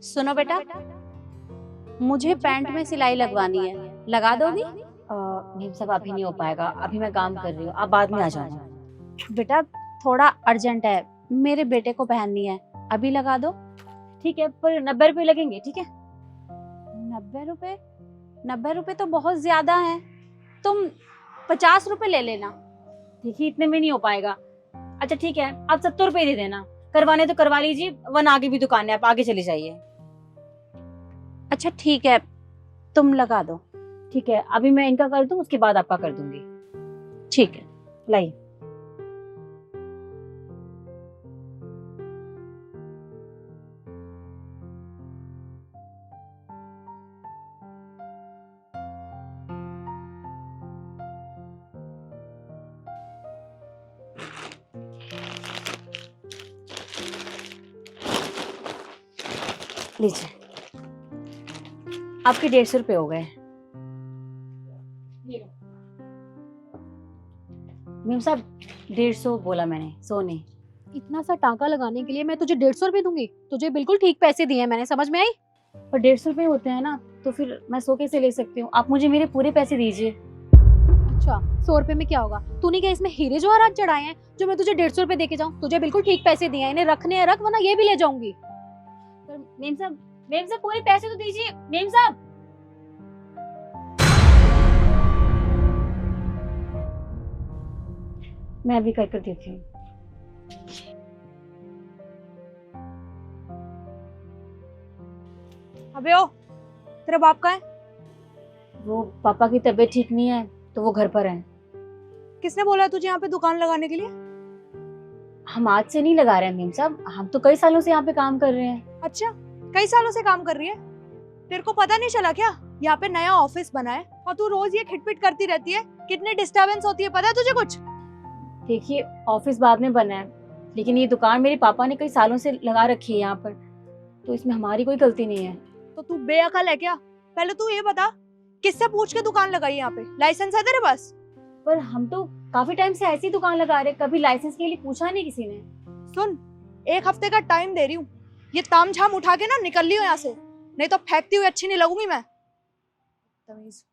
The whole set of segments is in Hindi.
सुनो बेटा, मुझे पैंट में सिलाई लगवानी है, लगा दोगी? नहीं सब अभी नहीं हो पाएगा, अभी मैं काम कर रही हूँ, आप बाद में आ जाना। बेटा थोड़ा अर्जेंट है, मेरे बेटे को पहननी है, अभी लगा दो। ठीक है, पर 90 रुपए लगेंगे, ठीक है? 90 रुपए? 90 रुपए तो बहुत ज्यादा है, तुम 50 रुपए ले लेना। देखिए इतने में नहीं हो पाएगा। अच्छा ठीक है, आप 70 रुपए दे देना। करवाने तो करवा लीजिए, वरना आगे भी दुकान है, आप आगे चले जाइए। अच्छा ठीक है, तुम लगा दो। ठीक है, अभी मैं इनका कर दूं, उसके बाद आपका कर दूंगी। ठीक है, लाइए। लीजिए, आपके 150 रुपए हो गए। मेम साहब 150 बोला मैंने, 100 नहीं। इतना सा टांका लगाने के लिए मैं तुझे 150 रुपए दूंगी? तुझे बिल्कुल ठीक पैसे दिए हैं मैंने, समझ में आई? पर 150 रुपए होते हैं ना, तो फिर मैं 100 कैसे ले सकती हूँ? आप मुझे मेरे पूरे पैसे दीजिए। अच्छा 100 रुपए में क्या होगा? तूने क्या इसमें हीरे जवाहरात चढ़ाए हैं जो मैं तुझे 150 रुपए देके जाऊं? तुझे बिल्कुल ठीक पैसे दिए हैं, इन्हें रखने हैं रख, वरना ये भी ले जाऊंगी। पर मेम साहब पूरे पैसे तो दीजिए मेम साहब। मैं अभी कर देती हूँ। अबे ओ, तेरा बाप का है? वो पापा की तबीयत ठीक नहीं है, तो वो घर पर हैं। किसने बोला है तुझे यहाँ पे दुकान लगाने के लिए? हम आज से नहीं लगा रहे हैं मेम साहब, हम तो कई सालों से यहाँ पे काम कर रहे हैं। अच्छा, कई सालों से काम कर रही है? तेरे को पता नहीं चला क्या? यहाँ पे नया ऑफिस बना है और तू रोज ये खिटपिट करती रहती है, कितनी डिस्टरबेंस होती है, पता है तुझे कुछ? देखिए ऑफिस बाद में बना है, लेकिन ये दुकान मेरे पापा ने कई सालों से लगा रखी है यहाँ पर, तो इसमें हमारी कोई गलती नहीं है। तो तू बेअकल है क्या? पहले तू ये बता, किससे पूछ के दुकान लगाई यहाँ पे? लाइसेंस है तेरे पास? पर हम तो काफी टाइम से ऐसी दुकान लगा रहे हैं, कभी लाइसेंस के लिए पूछा नहीं किसी ने। सुन, 1 हफ्ते का टाइम दे रही हूँ, ये ताम झाम उठा के ना निकल लियो यहाँ से, नहीं तो फेंकती हुई अच्छी नहीं लगूंगी मैं। तमीज।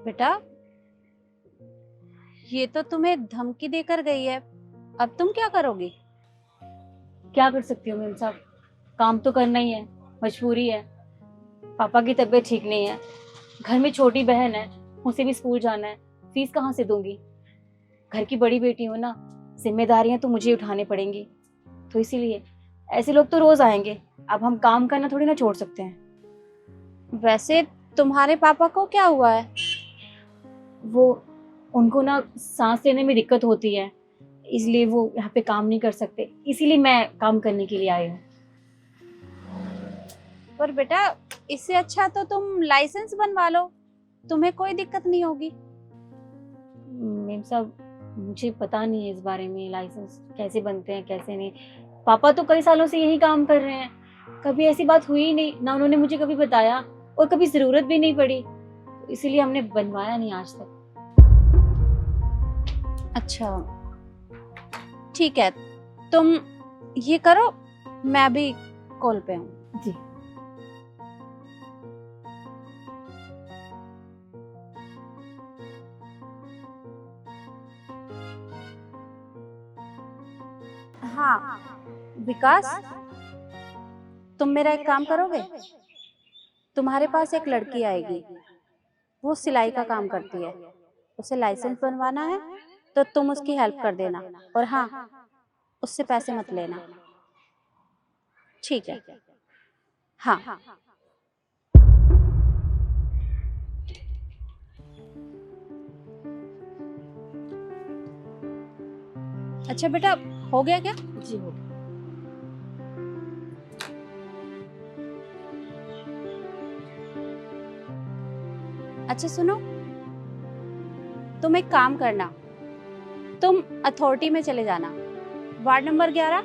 बेटा ये तो तुम्हें धमकी देकर गई है, अब तुम क्या करोगी? क्या कर सकती हूँ मेम साहब, काम तो करना ही है, मजबूरी है। पापा की तबीयत ठीक नहीं है, घर में छोटी बहन है, उसे भी स्कूल जाना है, फीस कहाँ से दूंगी? घर की बड़ी बेटी हूँ ना, जिम्मेदारियां तो मुझे उठानी पड़ेंगी, तो इसीलिए ऐसे लोग तो रोज आएंगे, अब हम काम करना थोड़ी ना छोड़ सकते हैं। वैसे तुम्हारे पापा को क्या हुआ है? वो उनको ना सांस लेने में दिक्कत होती है, इसलिए वो यहाँ पे काम नहीं कर सकते, इसीलिए मैं काम करने के लिए आई हूँ। पर बेटा इससे अच्छा तो तुम लाइसेंस बनवा लो, तुम्हें कोई दिक्कत नहीं होगी। मेम साहब मुझे पता नहीं है इस बारे में, लाइसेंस कैसे बनते हैं कैसे नहीं। पापा तो कई सालों से यही काम कर रहे हैं, कभी ऐसी बात हुई ही नहीं, ना उन्होंने मुझे कभी बताया और कभी जरूरत भी नहीं पड़ी, तो इसीलिए हमने बनवाया नहीं आज तक। अच्छा ठीक है, तुम ये करो, मैं अभी कॉल पे हूँ। जी। हाँ विकास, तुम मेरा एक काम करोगे? तुम्हारे पास एक लड़की आएगी, वो सिलाई का काम करती है, उसे लाइसेंस बनवाना है, तो तुम उसकी हेल्प कर देना, और हाँ उससे पैसे मत लेना, ठीक है? हाँ। अच्छा बेटा, हो गया क्या? जी हो। अच्छा सुनो, तुम एक काम करना, तुम अथॉरिटी में चले जाना, वार्ड नंबर 11,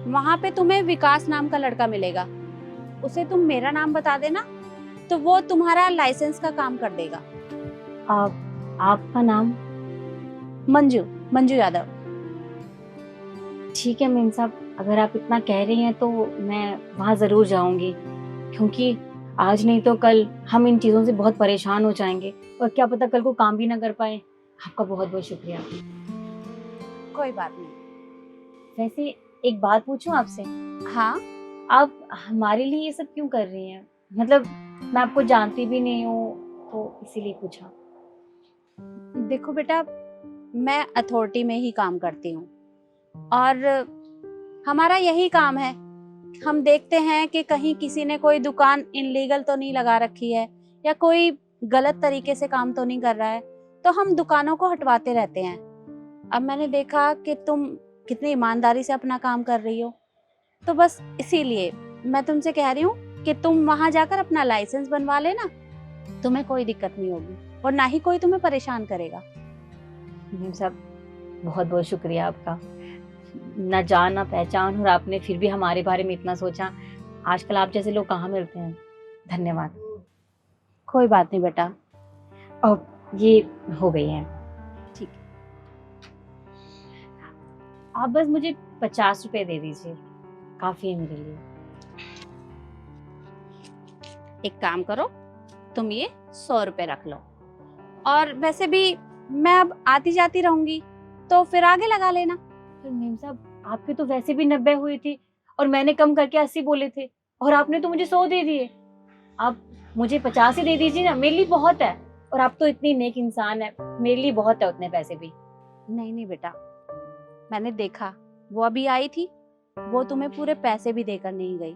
वहां पे तुम्हें विकास नाम का लड़का मिलेगा, उसे तुम मेरा नाम बता देना, तो वो तुम्हारा लाइसेंस का काम कर देगा। आपका नाम? मंजू, मंजू यादव। ठीक है मेम साहब, अगर आप इतना कह रही हैं तो मैं वहाँ ज़रूर जाऊँगी, क्योंकि आज नहीं तो कल हम इन चीज़ों से बहुत परेशान हो जाएंगे और क्या पता कल को काम भी ना कर पाए। आपका बहुत बहुत शुक्रिया। कोई बात नहीं। वैसे एक बात पूछूं आपसे, हाँ, आप हमारे लिए ये सब क्यों कर रही हैं? मतलब मैं आपको जानती भी नहीं हूँ, तो इसीलिए पूछा। देखो बेटा, मैं अथॉरिटी में ही काम करती हूँ और हमारा यही काम है। हम देखते हैं कि कहीं किसी ने कोई दुकान इनलीगल तो नहीं लगा रखी है या कोई गलत तरीके से काम तो नहीं कर रहा है, तो हम दुकानों को हटवाते रहते हैं। अब मैंने देखा कि तुम कितनी ईमानदारी से अपना काम कर रही हो, तो बस इसीलिए मैं तुमसे कह रही हूँ कि तुम वहां जाकर अपना लाइसेंस बनवा लेना, तुम्हें कोई दिक्कत नहीं होगी और ना ही कोई तुम्हें परेशान करेगा। मेम साहब बहुत बहुत शुक्रिया आपका, ना जान ना पहचान और आपने फिर भी हमारे बारे में इतना सोचा। आजकल आप जैसे लोग कहाँ मिलते हैं। धन्यवाद। कोई बात नहीं बेटा। अब ये हो गई है। ठीक। आप बस मुझे 50 रुपए दे दीजिए, काफी है मेरे लिए। एक काम करो, तुम ये 100 रुपए रख लो, और वैसे भी मैं अब आती जाती रहूंगी तो फिर आगे लगा लेना। पर मेम साहब आपके तो वैसे भी 90 हुई थी और मैंने कम करके 80 बोले थे और आपने तो मुझे 100 दे दिए। आप मुझे 50 ही दे दीजिए ना, मेरे लिए बहुत है। और आप तो इतनी नेक इंसान है, मेरे लिए बहुत है उतने पैसे भी। नहीं नहीं बेटा, मैंने देखा वो अभी आई थी, वो तुम्हें पूरे पैसे भी देकर नहीं गई।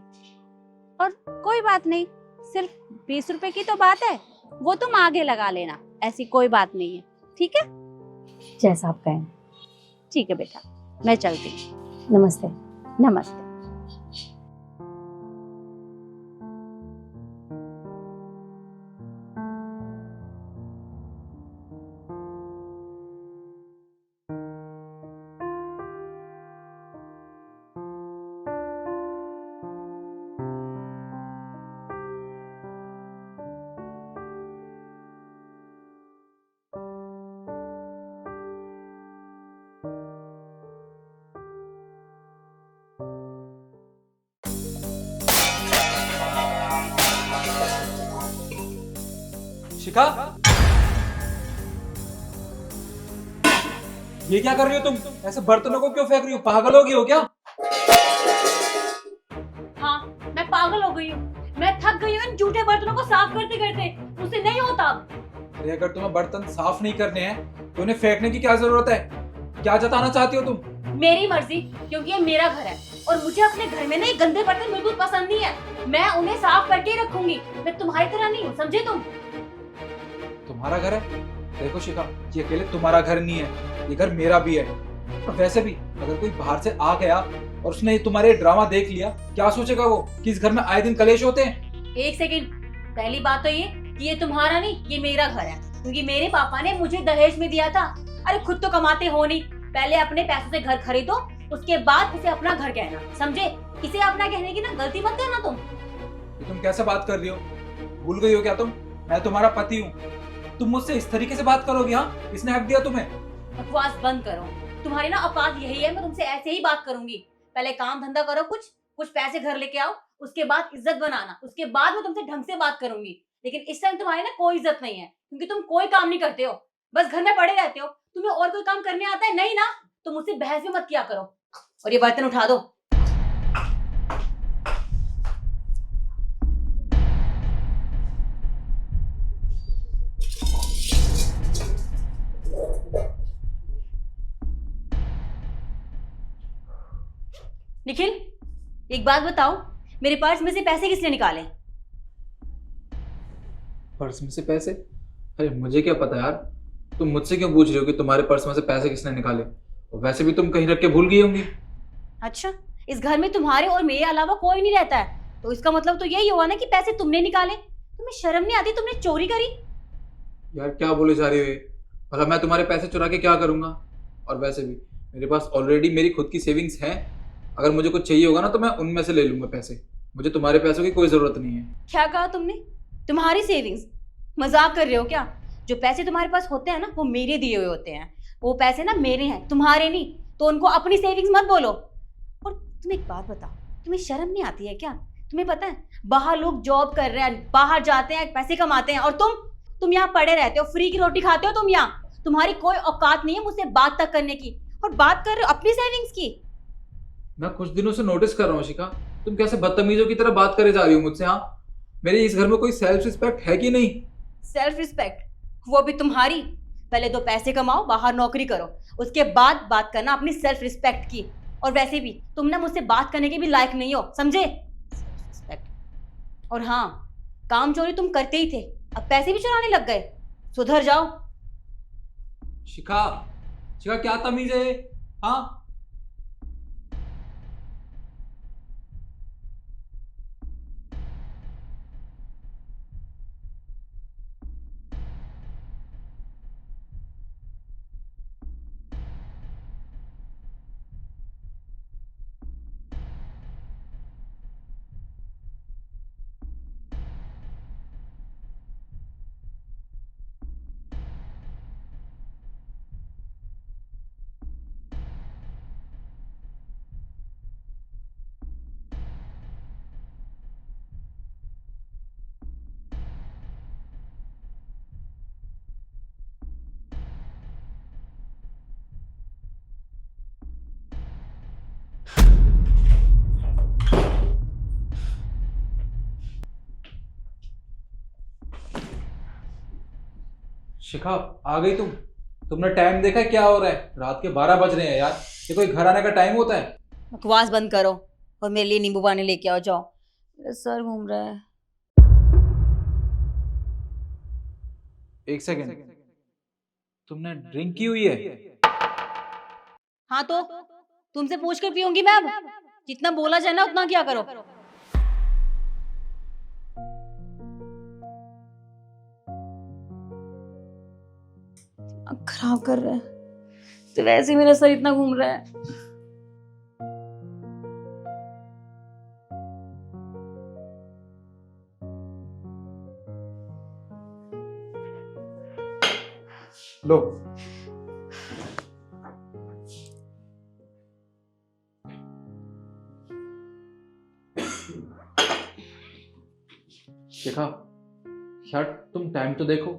और कोई बात नहीं, सिर्फ 20 रुपए की तो बात है, वो तुम आगे लगा लेना, ऐसी कोई बात नहीं है। ठीक है? जैसा आप कहें। ठीक है बेटा, मैं चलती हूँ। नमस्ते। नमस्ते। शिखा, ये क्या कर रही हो तुम? ऐसे बर्तनों को क्यों फेंक रही हो? पागल हो गई हो क्या? हाँ, मैं पागल हो गई हूँ। मैं थक गई हूँ इन झूठे बर्तनों को साफ करते करते, मुझसे नहीं होता। अरे अगर तुम्हें बर्तन साफ नहीं करने हैं तो उन्हें फेंकने की क्या जरूरत है? क्या जताना चाहती हो तुम? मेरी मर्जी, क्योंकि ये मेरा घर है और मुझे अपने घर में ना ये गंदे बर्तन बिल्कुल पसंद नहीं है। मैं उन्हें साफ करके ही रखूंगी। मैं तुम्हारी तरह नहीं हूँ, समझे तुम? तुम्हारा घर है? देखो शिखा, ये अकेले तुम्हारा घर नहीं है, ये घर मेरा भी है। और वैसे भी अगर कोई बाहर से आ गया और उसने तुम्हारे ड्रामा देख लिया, क्या सोचेगा वो कि इस घर में आए दिन कलेश होते हैं? एक सेकंड, पहली बात तो ये कि ये तुम्हारा नहीं, ये मेरा घर है, क्योंकि मेरे पापा ने मुझे दहेज में दिया था। अरे खुद तो कमाते हो नहीं, पहले अपने पैसों से घर खरीदो, उसके बाद इसे अपना घर कहना, समझे? इसे अपना कहने की ना गलती मत करना तुम। ये तुम कैसे बात कर रही हो? भूल गई हो क्या तुम? मैं तुम्हारा पति हूँ, तुम मुझसे इस तरीके से बात करोगी? हाँ, किसने हक दिया तुम्हें? बकवास बंद करो, तुम्हारी ना औकात यही है, मैं तुमसे ऐसे ही बात करूंगी। पहले काम धंधा करो, कुछ पैसे घर लेके आओ, उसके बाद इज्जत बनाना, उसके बाद मैं तुमसे ढंग से बात करूंगी। लेकिन इस टाइम तुम्हारी ना कोई इज्जत नहीं है, क्योंकि तुम कोई काम नहीं करते हो, बस घर में पड़े रहते हो। तुम्हें और कोई काम करने आता है? नहीं ना, तो मुझसे बहस भी मत किया करो। और ये बर्तन उठा दो। निखिल, एक बात बताओ, मेरे पर्स में से पैसे किसने निकाले? पर्स में से पैसे? अरे मुझे क्या पता यार, तुम मुझसे क्यों पूछ रही हो कि तुम्हारे पर्स में से पैसे किसने निकाले? और वैसे भी तुम कहीं रख के भूल गई होंगी। अच्छा, इस घर में तुम्हारे और मेरे अलावा कोई नहीं रहता है, तो इसका मतलब तो यही हुआ ना कि पैसे तुमने निकाले। तुम्हें शर्म नहीं आती? तुमने चोरी करी? यार क्या बोले जा रही हो ये? भला मैं तुम्हारे पैसे चुरा के क्या करूंगा? और वैसे भी मेरे पास ऑलरेडी मेरी खुद की सेविंग्स हैं, अगर मुझे कुछ चाहिए होगा ना तो मैं उनमें से ले लूंगा पैसे। मुझे तुम्हारे पैसों की कोई जरूरत नहीं है। क्या कहा तुमने? तुम्हारी सेविंग्स? मजाक कर रहे हो क्या? जो पैसे तुम्हारे पास होते हैं ना, वो मेरे दिए हुए होते हैं। वो पैसे ना मेरे हैं, तुम्हारे नहीं। तो उनको अपनी सेविंग्स मत बोलो। तुम एक बात बताओ, तुम्हें शर्म नहीं आती है क्या? तुम्हें पता है बाहर लोग जॉब कर रहे हैं, बाहर जाते हैं, पैसे कमाते हैं, और तुम यहाँ पड़े रहते हो, फ्री की रोटी खाते हो तुम यहाँ। तुम्हारी कोई औकात नहीं है मुझसे बात तक करने की, और बात कर रहे हो अपनी सेविंग्स की। मैं कुछ दिनों से नोटिस कर रहा हूँ शिखा, तुम कैसे बदतमीजों की तरह बात करे जा रही हो मुझसे। हाँ, मेरे इस घर में कोई सेल्फ रिस्पेक्ट है कि नहीं? सेल्फ रिस्पेक्ट वो भी तुम्हारी? पहले तो पैसे कमाओ, बाहर नौकरी करो, उसके बाद बात करना अपनी सेल्फ रिस्पेक्ट की। और वैसे भी तुम ना मुझसे बात करने के भी लायक नहीं हो, समझे? Self respect. और हाँ, काम चोरी तुम करते ही थे, अब पैसे भी चुराने लग गए, सुधर जाओ। शिखा, शिखा क्या तमीज है? हाँ, शिखा आ गई तुम? तुमने टाइम देखा है क्या हो रहा है? रात के 12 बज रहे हैं यार, ये कोई घर आने का टाइम होता है? बकवास बंद करो और मेरे लिए नींबू पानी लेके आओ, जाओ, मेरा सर घूम रहा है। एक सेकेंड, तुमने ड्रिंक की हुई है? हाँ तो तुमसे पूछ कर पीऊंगी मैं अब? जितना बोला जाए ना उतना क्या करो। खराब कर रहा है, तो वैसे ही मेरा सर इतना घूम रहा है। लो, शिखा यार तुम टाइम तो देखो,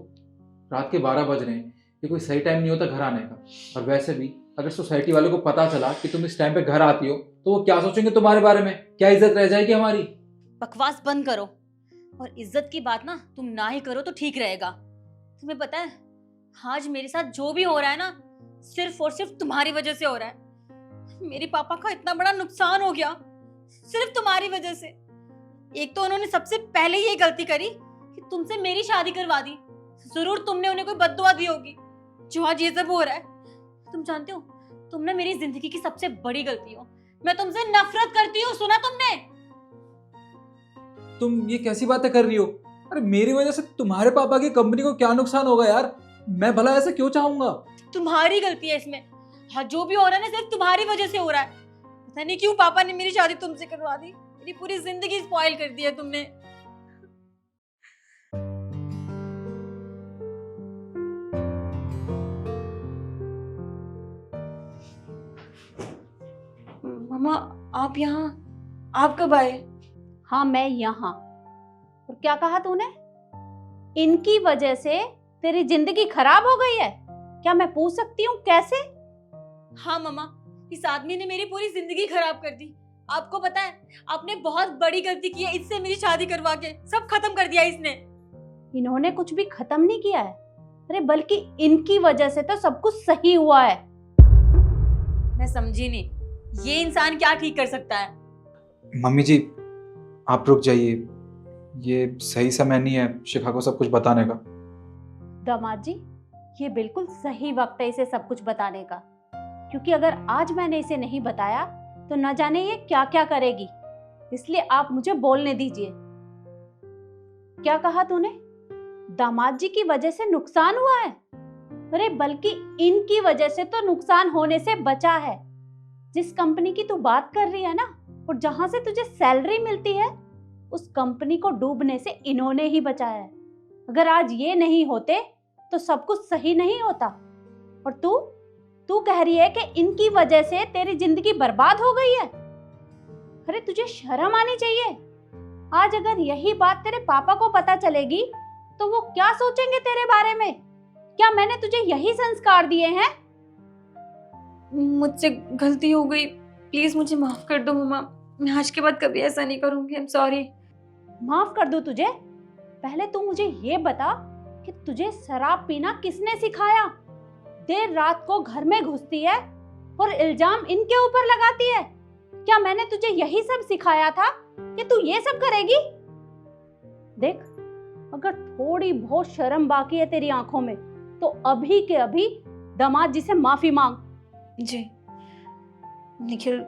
रात के 12 बज रहे हैं, ये कोई सही टाइम नहीं होता घर आने का। और वैसे भी अगर सोसाइटी वालों को पता चला कि तुम इस टाइम पे घर आती हो तो वो क्या सोचेंगे तुम्हारे बारे में? क्या इज्जत रह जाएगी हमारी? बकवास बंद करो, और इज्जत की बात ना तुम ना ही करो तो ठीक रहेगा। तुम्हें पता है आज मेरे साथ जो भी हो रहा है ना, सिर्फ और सिर्फ तुम्हारी वजह से हो रहा है। मेरे पापा का इतना बड़ा नुकसान हो गया सिर्फ तुम्हारी वजह से। एक तो उन्होंने सबसे पहले ये गलती करी कि तुमसे मेरी शादी करवा दी। जरूर तुमने उन्हें कोई बद्दुआ दी होगी जो आज ये सब हो रहा है। तुम जानते हो तुम ना मेरी जिंदगी की सबसे बड़ी गलती हो। मैं तुमसे नफरत करती हूँ, सुना तुमने? तुम ये कैसी बातें कर रही हो? अरे मेरी वजह से तुम्हारे पापा की कंपनी को क्या नुकसान होगा यार? मैं भला ऐसा क्यों चाहूंगा? तुम्हारी गलती है इसमें। हाँ, जो भी हो रहा है ना सिर्फ तुम्हारी वजह से हो रहा है। पता नहीं क्यों पापा ने मेरी शादी तुमसे करवा दी। मेरी पूरी जिंदगी स्पॉइल कर दी है तुमने। मामा आप यहाँ, आप कब आए? हाँ मैं यहाँ। और क्या कहा तूने? इनकी वजह से तेरी जिंदगी खराब हो गई है? क्या मैं पूछ सकती हूँ कैसे? हाँ मामा, इस आदमी ने मेरी पूरी जिंदगी खराब कर दी। आपको पता है आपने बहुत बड़ी गलती की है, इससे मेरी शादी करवा के सब खत्म कर दिया इसने। इन्होंने कुछ भी खत्म नहीं किया है, अरे बल्कि इनकी वजह से तो सब कुछ सही हुआ है। मैं समझी नहीं, ये इंसान क्या ठीक कर सकता है? मम्मी जी आप रुक जाइए, ये सही समय नहीं है शिखा को सब कुछ बताने का। दामाद जी ये बिल्कुल सही वक्त है इसे सब कुछ बताने का, क्योंकि अगर आज मैंने इसे नहीं बताया तो न जाने ये क्या क्या करेगी। इसलिए आप मुझे बोलने दीजिए। क्या कहा तूने? दामाद जी की वजह से नुकसान हुआ है? अरे बल्कि इनकी वजह से तो नुकसान होने से बचा है। जिस कंपनी की तू बात कर रही है ना, और जहां से तुझे सैलरी मिलती है, उस कंपनी को डूबने से इन्होंने ही बचाया है। अगर आज ये नहीं होते तो सब कुछ सही नहीं होता। और तू कह रही है कि इनकी वजह से तेरी जिंदगी बर्बाद हो गई है। अरे तुझे शर्म आनी चाहिए। आज अगर यही बात तेरे पापा को पता चलेगी तो वो क्या सोचेंगे तेरे बारे में? क्या मैंने तुझे यही संस्कार दिए हैं? मुझसे गलती हो गई, प्लीज मुझे माफ कर दो मम्मा। मैं आज के बाद कभी ऐसा नहीं करूंगी। I am sorry. माफ कर दूं तुझे? पहले तू मुझे ये बता कि तुझे शराब पीना किसने सिखाया? देर रात को घर में घुसती है और इल्जाम इनके ऊपर लगाती है। क्या मैंने तुझे यही सब सिखाया था कि तू ये सब करेगी? देख, अगर थोड़ी बहुत शर्म बाकी है तेरी आंखों में तो अभी के अभी दामाद जी से माफी मांग। जी निखिल,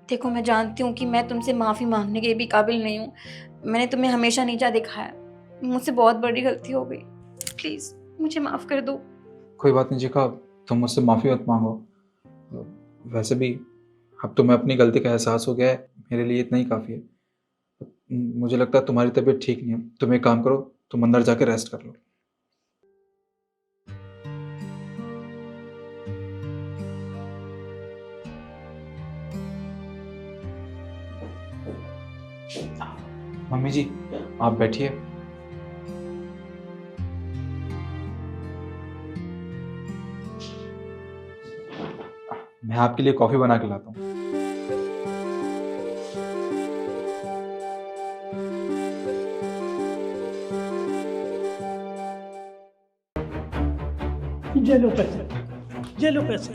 देखो मैं जानती हूँ कि मैं तुमसे माफ़ी मांगने के भी काबिल नहीं हूँ। मैंने तुम्हें हमेशा नीचा दिखाया, मुझसे बहुत बड़ी गलती हो गई। प्लीज़ मुझे माफ़ कर दो। कोई बात नहीं शिखा, तुम मुझसे माफ़ी मत मांगो। वैसे भी अब तुम्हें अपनी गलती का एहसास हो गया है, मेरे लिए इतना ही काफ़ी है। मुझे लगता है तुम्हारी तबीयत ठीक नहीं है। तुम एक काम करो, तुम अंदर जाके रेस्ट कर लो। मम्मी जी आप बैठिए। मैं आपके लिए कॉफी बना के लाता हूँ। ये लो पैसे, ये लो पैसे,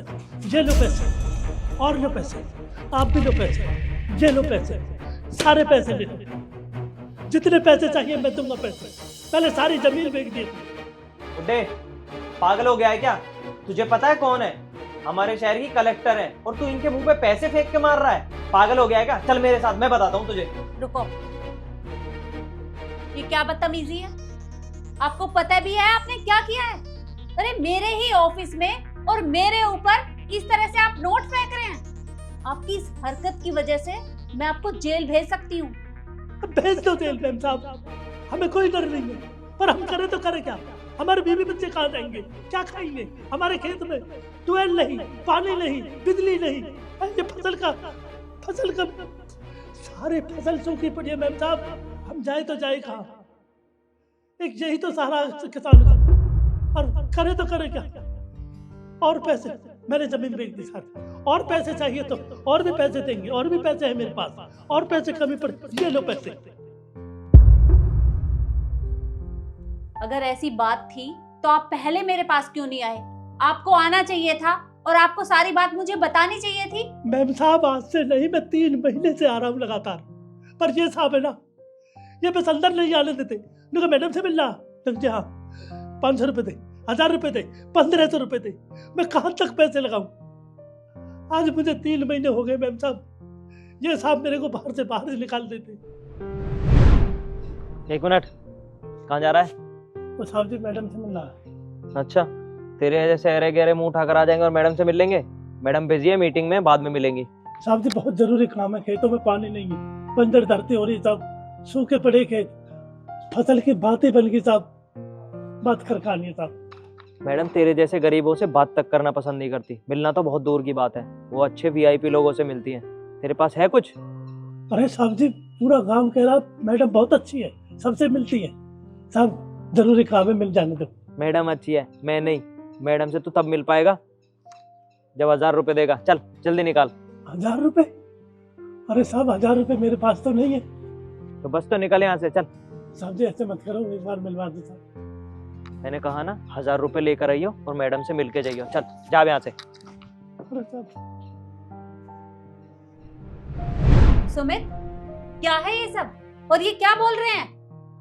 ये लो पैसे, और लो पैसे, आप भी लो पैसे, ये लो पैसे, सारे पैसे ले लो। जितने पैसे चाहिए मैं दूंगा पैसे। पहले सारी जमीन बेच दी। बुड्ढे पागल हो गया है क्या? तुझे पता है कौन है? हमारे शहर की कलेक्टर है और तू इनके मुंह पे पैसे फेंक के मार रहा है। पागल हो गया है क्या? चल मेरे साथ, मैं बताता हूँ तुझे। रुको, ये क्या बदतमीजी है? आपको पता भी है आपने क्या किया है? अरे मेरे ही ऑफिस में और मेरे ऊपर इस तरह से आप नोट फेंक रहे हैं। आपकी इस हरकत की वजह से मैं आपको जेल भेज सकती हूँ। भेज दो जेल में साहब, हमें कोई डर नहीं है। पर हम करें तो करें क्या? हमारे बीवी बच्चे कहाँ जाएंगे, क्या खाएंगे? हमारे खेत में ट्यूबवेल नहीं, पानी नहीं, बिजली नहीं। ये फसल का सारे फसल सूखी पड़ी है मैम साहब। हम जाए तो जाए कहाँ? एक यही तो सहारा किसान का। और करे तो करे क्या? और पैसे मैंने जमीन बेच दी सर। और पैसे चाहिए तो और भी पैसे देंगे, और भी पैसे हैं मेरे पास, और पैसे कमी पड़, ये लो पैसे। अगर ऐसी बात थी तो आप पहले मेरे पास क्यों नहीं आए? आपको आना चाहिए था और आपको सारी बात मुझे बतानी चाहिए थी। मैम साहब आज से नहीं, मैं 3 महीने से आ रहा हूँ लगातार। पर ये साहब है ना, ये बस अंदर नहीं आने देते। मैडम से मिलना, हाँ 500 रुपए दे, 1000 रुपए दे, 1500 रुपए दे, मैं कहाँ तक पैसे लगाऊं? आज मुझे 3 महीने हो गए मैम साहब। ये साहब मेरे को बाहर से निकाल देते। 1 मिनट, कहाँ जा रहा है? वो साहब जी मैडम से मिलना है। अच्छा, तेरे जैसे अरे गहरे मुंह उठाकर आ जाएंगे और मैडम से मिल लेंगे? मैडम बिजी है मीटिंग में, बाद में मिलेंगी। साहब जी बहुत जरूरी काम है, खेतों में पानी नहीं है, बंजर धरती हो रही साहब, सूखे पड़े खेत, फसल की बातें बन गई साहब, बात कर खानी है साहब। मैडम तेरे जैसे गरीबों से बात तक करना पसंद नहीं करती, मिलना तो बहुत दूर की बात है। वो अच्छे वीआईपी लोगों से मिलती हैं। तेरे पास है कुछ? अरे साहब जी पूरा गांव कह रहा मैडम बहुत अच्छी है, सबसे मिलती है। साहब जरूरी काम है, मिल जाने दो। मैडम अच्छी है, मैं नहीं। मैडम से तू तब मिल पाएगा जब 1000 रुपए देगा। चल जल्दी निकाल। 1000 रुपए? अरे साहब 1000 रुपए मेरे पास तो नहीं है। तो बस तो निकल यहाँ से, चल। साहब जी ऐसे मत करो, एक बार मिलवा दो साहब। मैंने कहा ना 1000 रुपए लेकर आइयो और मैडम से मिलके जाइयो। चल जा यहाँ से। अरे साहब सुमित, क्या है ये सब और ये क्या बोल रहे हैं?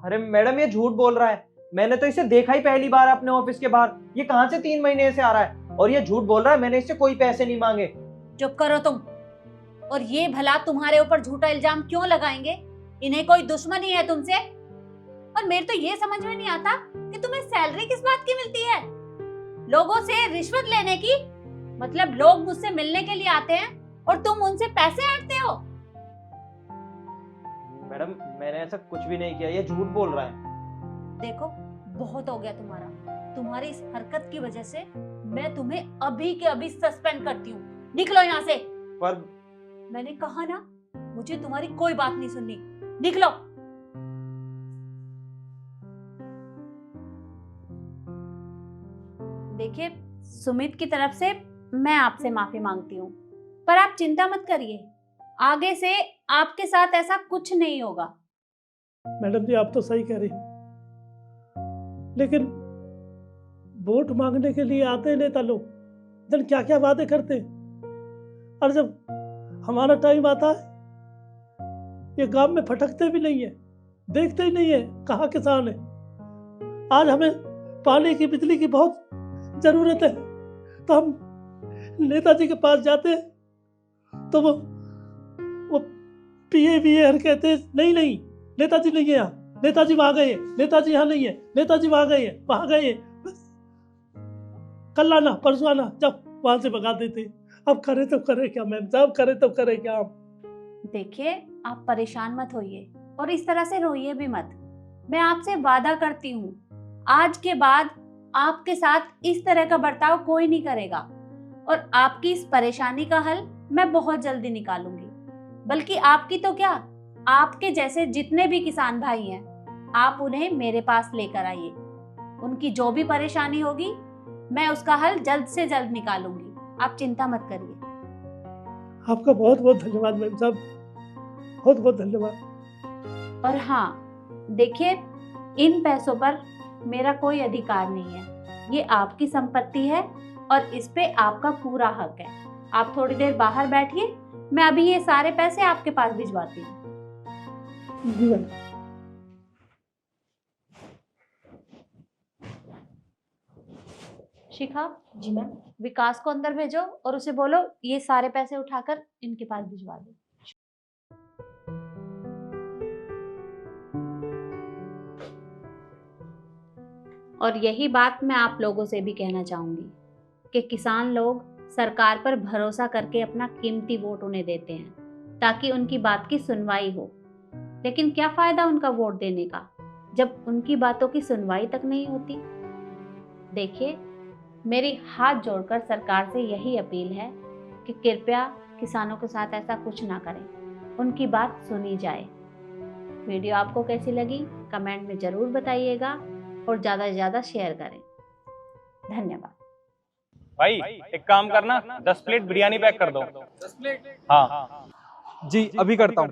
अरे मैडम ये झूठ बोल रहा है। मैंने तो इसे देखा ही पहली बार अपने ऑफिस के बाहर। ये कहाँ से 3 महीने से आ रहा है और ये झूठ बोल रहा है। मैंने इससे कोई पैसे नहीं मांगे। चुप करो तुम। और ये भला तुम्हारे ऊपर झूठा इल्जाम क्यों लगाएंगे? इन्हें कोई दुश्मनी है तुमसे? और मेरे तो ये समझ में नहीं आता कि तुम्हें सैलरी किस बात की मिलती है? लोगों से रिश्वत लेने की? मतलब लोग मुझसे मिलने के लिए आते हैं और तुम उनसे पैसे ऐंठते हो? मैडम मैंने ऐसा कुछ भी नहीं किया, ये झूठ बोल रहा है। देखो बहुत हो गया तुम्हारा। तुम्हारी इस हरकत की वजह से मैं तुम्हें अभी के अभी सस्पेंड करती हूँ। निकलो यहाँ से। पर मैंने कहा ना मुझे तुम्हारी कोई बात नहीं सुननी, निकलो। देखिए, सुमित की तरफ से मैं आपसे माफी मांगती हूँ, पर आप चिंता मत करिए, आगे से आपके साथ ऐसा कुछ नहीं होगा। मैडम जी आप तो सही कह रही हैं, लेकिन वोट मांगने के लिए आते हैं नेता लोग, जन क्या क्या वादे करते हैं, और जब हमारा टाइम आता है ये गांव में फटकते भी नहीं है, देखते ही नहीं है कहाँ किसान है। आज हमें पानी की बिजली की बहुत जरूरत है, तो हम नेताजी के पास जाते हैं तो वो पिए कहते हैं नहीं नहीं नेताजी नहीं है यहाँ, नेताजी वहां गए हैं, नेताजी यहाँ नहीं है, नेताजी वहां गए हैं, वहां गए हैं, बस कल आना परसों आना, जब वहां से भगा देते। अब करे तो करे क्या मैम साहब, करे तो करे क्या हम। देखिए, आप परेशान मत होइए और इस तरह से रोइए भी मत। मैं आपसे वादा करती हूँ, आज के बाद आपके साथ इस तरह का बर्ताव कोई नहीं करेगा और आपकी इस परेशानी का हल मैं बहुत जल्दी निकालूंगी। बल्कि आपकी तो क्या, आपके जैसे जितने भी किसान भाई हैं, आप उन्हें मेरे पास लेकर आइए। उनकी जो भी परेशानी होगी मैं उसका हल जल्द से जल्द निकालूंगी, आप चिंता मत करिए। आपका बहुत बहुत धन्यवाद मैम साहब, बहुत बहुत धन्यवाद। और हाँ, देखिए, इन पैसों पर मेरा कोई अधिकार नहीं है, ये आपकी संपत्ति है और इस पे आपका पूरा हक है। आप थोड़ी देर बाहर बैठिए, मैं अभी ये सारे पैसे आपके पास भिजवाती हूँ। जी मैम। शिखा जी मैम, विकास को अंदर भेजो और उसे बोलो ये सारे पैसे उठाकर इनके पास भिजवा दो। और यही बात मैं आप लोगों से भी कहना चाहूंगी कि किसान लोग सरकार पर भरोसा करके अपना कीमती वोट उन्हें देते हैं ताकि उनकी बात की सुनवाई हो, लेकिन क्या फायदा उनका वोट देने का जब उनकी बातों की सुनवाई तक नहीं होती। देखिए, मेरी हाथ जोड़कर सरकार से यही अपील है कि कृपया किसानों के साथ ऐसा कुछ ना करें, उनकी बात सुनी जाए। वीडियो आपको कैसी लगी कमेंट में जरूर बताइएगा और ज़्यादा से ज़्यादा शेयर करें। धन्यवाद। भाई एक काम करना, 10 प्लेट बिरयानी पैक कर दो। 10 प्लेट? हाँ जी अभी करता हूँ।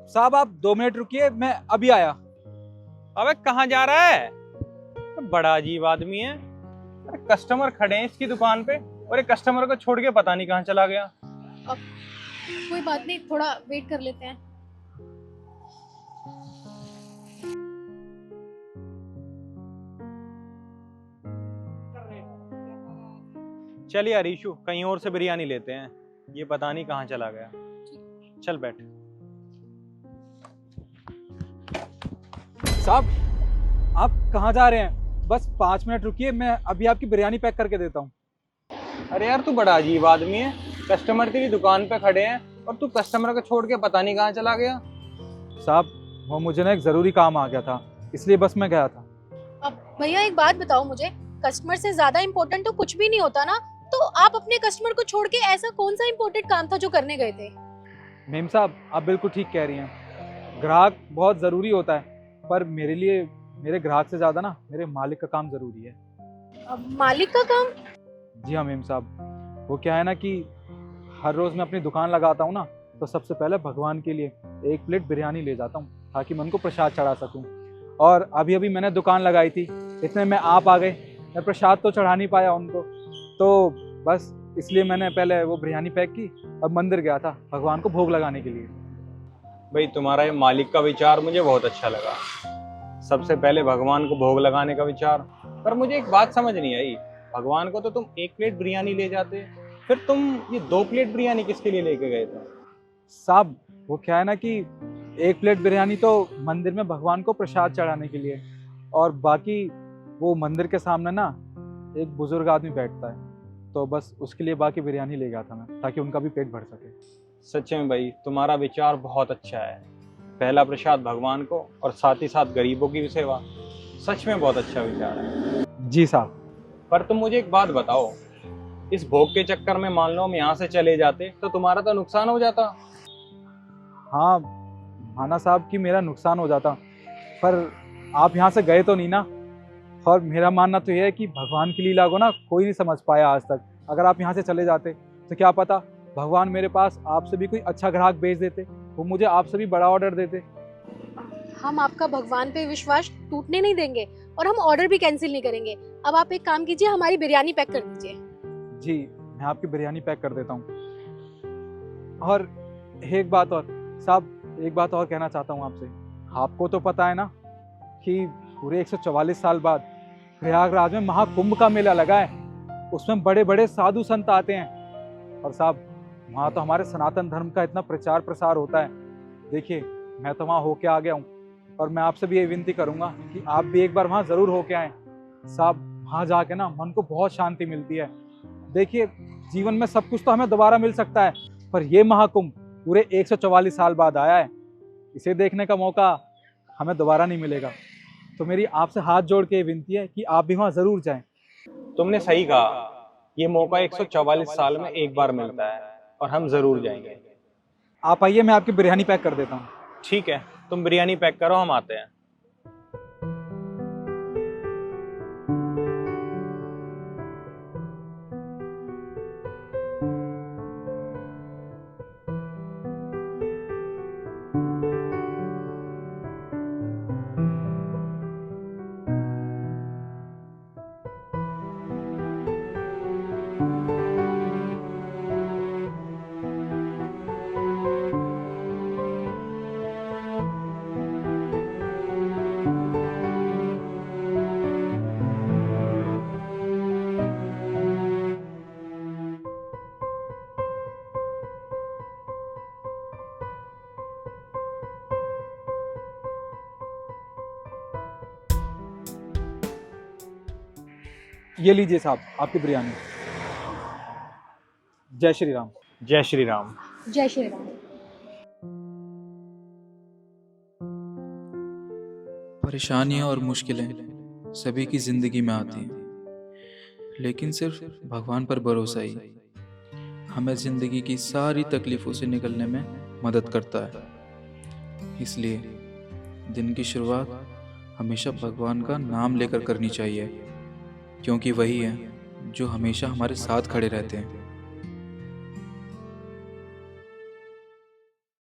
साहब आप 2 मिनट रुकिए, मैं अभी आया। अबे कहाँ जा रहा है, बड़ा अजीब आदमी है। अरे कस्टमर खड़े हैं इसकी दुकान पे और एक कस्टमर को छोड़ के पता नहीं कहाँ चला गया। अब कोई बात नहीं, थोड़ा वेट कर लेते हैं। चल यार ईशु, कहीं और से बिरयानी लेते हैं, ये पता नहीं कहाँ चला गया। चल बैठ। साहब आप कहाँ जा रहे हैं? बस 5 मिनट रुकिए, मैं अभी आपकी बिरयानी पैक करके देता हूँ। अरे यार तू बड़ा अजीब आदमी है, कस्टमर तेरी दुकान पे खड़े हैं और तू कस्टमर को छोड़ के पता नहीं कहाँ चला गया। साहब वो मुझे ना एक ज़रूरी काम आ गया था, इसलिए बस मैं गया था। अब भैया एक बात बताओ मुझे, कस्टमर से ज्यादा इम्पोर्टेंट तो कुछ भी नहीं होता ना, तो आप अपने कस्टमर को छोड़ के ऐसा कौन सा इम्पोर्टेंट काम था जो करने गए थे? मेम साहब आप बिल्कुल ठीक कह रही हैं, ग्राहक बहुत ज़रूरी होता है, पर मेरे लिए मेरे ग्राहक से ज़्यादा ना मेरे मालिक का काम ज़रूरी है। अब मालिक का काम? जी हाँ मेम साहब, वो क्या है ना कि हर रोज़ मैं अपनी दुकान लगाता हूँ ना, तो सबसे पहले भगवान के लिए 1 प्लेट बिरयानी ले जाता हूँ ताकि मैं उनको प्रसाद चढ़ा सकूँ। और अभी अभी मैंने दुकान लगाई थी, इतने में आप आ गए, मैं प्रसाद तो चढ़ा नहीं पाया उनको, तो बस इसलिए मैंने पहले वो बिरयानी पैक की, अब मंदिर गया था भगवान को भोग लगाने के लिए। भाई तुम्हारा ये मालिक का विचार मुझे बहुत अच्छा लगा, सबसे पहले भगवान को भोग लगाने का विचार। पर मुझे एक बात समझ नहीं आई, भगवान को तो तुम 1 प्लेट बिरयानी ले जाते, फिर तुम ये 2 प्लेट बिरयानी किसके लिए लेके गए थे? साहब वो क्या है ना कि 1 प्लेट बिरयानी तो मंदिर में भगवान को प्रसाद चढ़ाने के लिए, और बाकी वो मंदिर के सामने ना एक बुजुर्ग आदमी बैठता है, तो बस उसके लिए बाकी बिरयानी ले गया था मैं, ताकि उनका भी पेट भर सके। सच्चे में भाई तुम्हारा विचार बहुत अच्छा है, पहला प्रसाद भगवान को और साथ ही साथ गरीबों की भी सेवा। सच में बहुत अच्छा विचार है। जी साहब। पर तुम मुझे एक बात बताओ, इस भोग के चक्कर में मान लो हम यहाँ से चले जाते तो तुम्हारा तो नुकसान हो जाता। हाँ माना साहब कि मेरा नुकसान हो जाता, पर आप यहाँ से गए तो नहीं ना। और मेरा मानना तो यह है कि भगवान की लीला को ना कोई नहीं समझ पाया आज तक। अगर आप यहाँ से चले जाते तो क्या पता भगवान मेरे पास आपसे भी कोई अच्छा ग्राहक भेज देते, वो मुझे आपसे भी बड़ा ऑर्डर देते। हम आपका भगवान पे विश्वास टूटने नहीं देंगे और हम ऑर्डर भी कैंसिल नहीं करेंगे। अब आप एक काम कीजिए, हमारी बिरयानी पैक कर दीजिए। जी मैं आपकी बिरयानी पैक कर देता हूँ। और एक बात और साहब, एक बात और कहना चाहता हूँ आपसे। आपको तो पता है ना कि पूरे 144 साल बाद प्रयागराज में महाकुंभ का मेला लगा है। उसमें बड़े बड़े साधु संत आते हैं और साहब वहाँ तो हमारे सनातन धर्म का इतना प्रचार प्रसार होता है। देखिए मैं तो वहाँ होके आ गया हूँ और मैं आपसे भी ये विनती करूँगा कि आप भी एक बार वहाँ ज़रूर होके आएँ। साहब वहाँ जाके ना मन को बहुत शांति मिलती है। देखिए जीवन में सब कुछ तो हमें दोबारा मिल सकता है, पर ये महाकुंभ पूरे 144 साल बाद आया है। इसे देखने का मौका हमें दोबारा नहीं मिलेगा। तो मेरी आपसे हाथ जोड़ के विनती है कि आप भी वहाँ ज़रूर जाएं। तुमने सही कहा, ये मौका 144 साल में एक बार मिलता है और हम जरूर जाएंगे। आप आइए, मैं आपकी बिरयानी पैक कर देता हूँ। ठीक है, तुम बिरयानी पैक करो, हम आते हैं। ये लीजिए साहब आपकी बिरयानी। जय श्री राम। जय श्री राम। जय श्री राम। परेशानियां और मुश्किलें सभी की जिंदगी में आती हैं, लेकिन सिर्फ भगवान पर भरोसा ही हमें जिंदगी की सारी तकलीफों से निकलने में मदद करता है। इसलिए दिन की शुरुआत हमेशा भगवान का नाम लेकर करनी चाहिए, क्योंकि वही है जो हमेशा हमारे साथ खड़े रहते हैं।